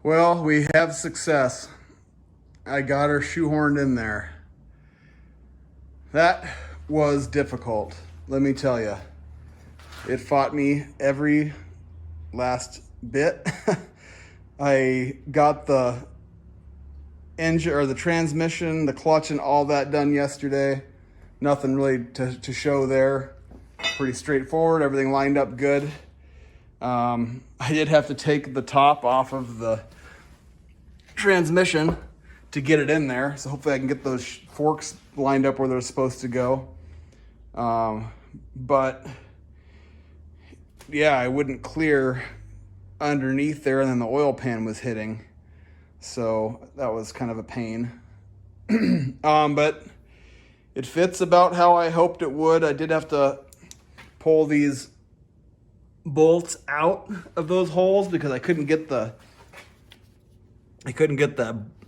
Well, we have success. I got her shoehorned in there. That was difficult, let me tell you. It fought me every last bit. I got the engine or the transmission, the clutch and all that done yesterday. Nothing really to show there. Pretty straightforward, everything lined up good. I did have to take the top off of the transmission to get it in there. So hopefully I can get those forks lined up where they're supposed to go. But yeah, I wouldn't clear underneath there, and then the oil pan was hitting. So that was kind of a pain. But it fits about how I hoped it would. I did have to pull these bolts out of those holes because I couldn't get the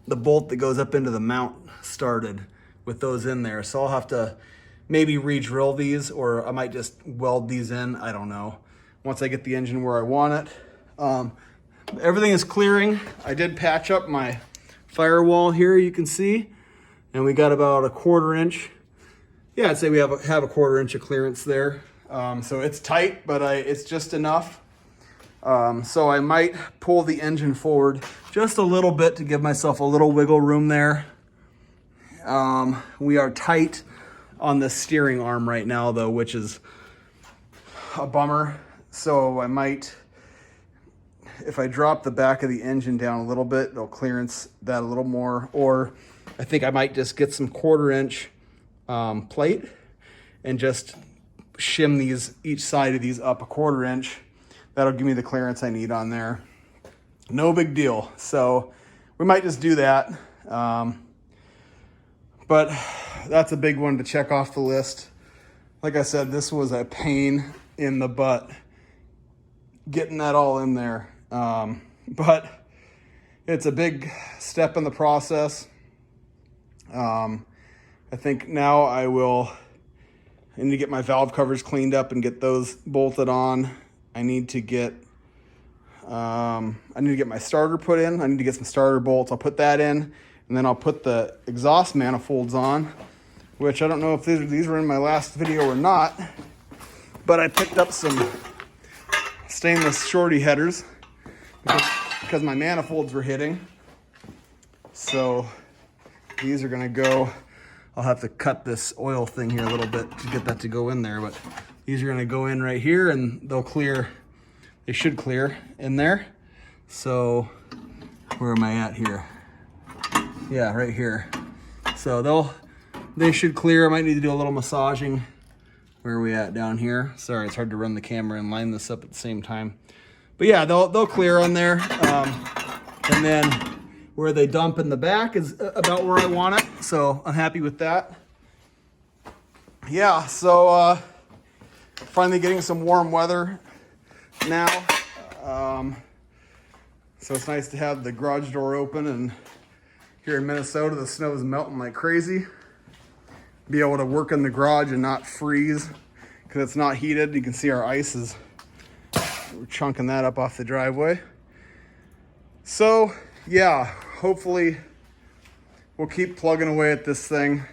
bolt that goes up into the mount started with those in there. So I'll have to maybe re-drill these, or I might just weld these in. I don't know. Once I get the engine where I want it. Everything is clearing. I did patch up my firewall here, you can see. And we got about a 1/4 inch. Yeah, I'd say we have a 1/4 inch of clearance there. So it's tight, but it's just enough. So I might pull the engine forward just a little bit to give myself a little wiggle room there. We are tight on the steering arm right now though, which is a bummer. So I might, if I drop the back of the engine down a little bit, it'll clearance that a little more. Or I think I might just get some 1/4 inch plate and just shim these, each side of these up a 1/4 inch. That'll give me the clearance I need on there. No big deal. So we might just do that. But that's a big one to check off the list. Like I said, this was a pain in the butt getting that all in there. But it's a big step in the process. I think now I need to get my valve covers cleaned up and get those bolted on. I need to get my starter put in. I need to get some starter bolts. I'll put that in, and then I'll put the exhaust manifolds on, which I don't know if these were in my last video or not, but I picked up some stainless shorty headers because my manifolds were hitting. So these are gonna go. I'll have to cut this oil thing here a little bit to get that to go in there, but these are gonna go in right here and they'll clear. They should clear in there. So where am I at here? Yeah, right here. So they should clear. I might need to do a little massaging. Where are we at down here? Sorry, it's hard to run the camera and line this up at the same time. But yeah, they'll clear on there. And then where they dump in the back is about where I want it. So I'm happy with that. Yeah, so finally getting some warm weather now. So it's nice to have the garage door open, and here in Minnesota, the snow is melting like crazy. Be able to work in the garage and not freeze because it's not heated. You can see our ice we're chunking that up off the driveway. So yeah, hopefully we'll keep plugging away at this thing.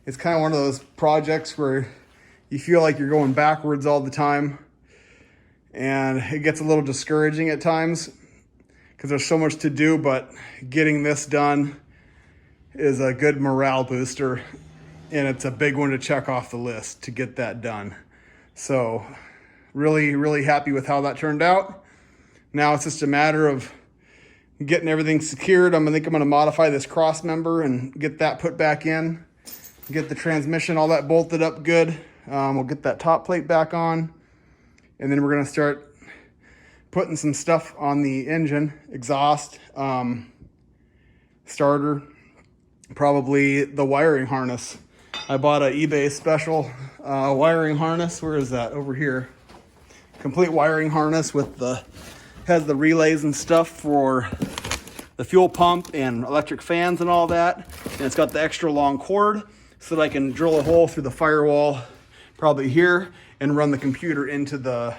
It's kind of one of those projects where you feel like you're going backwards all the time, and it gets a little discouraging at times because there's so much to do, but getting this done is a good morale booster, and it's a big one to check off the list to get that done. So really, really happy with how that turned out. Now it's just a matter of getting everything secured. I think I'm going to modify this cross member and get that put back in, get the transmission, all that bolted up good. We'll get that top plate back on, and then we're going to start putting some stuff on the engine, exhaust, starter, probably the wiring harness. I bought an eBay special wiring harness. Where is that? Over here. Complete wiring harness with has the relays and stuff for the fuel pump and electric fans and all that. And it's got the extra long cord so that I can drill a hole through the firewall probably here and run the computer into the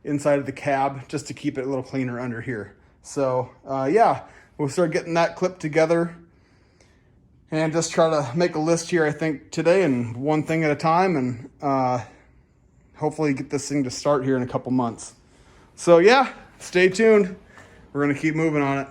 inside of the cab just to keep it a little cleaner under here. So yeah, we'll start getting that clip together and just try to make a list here, I think, today, and one thing at a time, and hopefully get this thing to start here in a couple months. So yeah, stay tuned. We're gonna keep moving on it.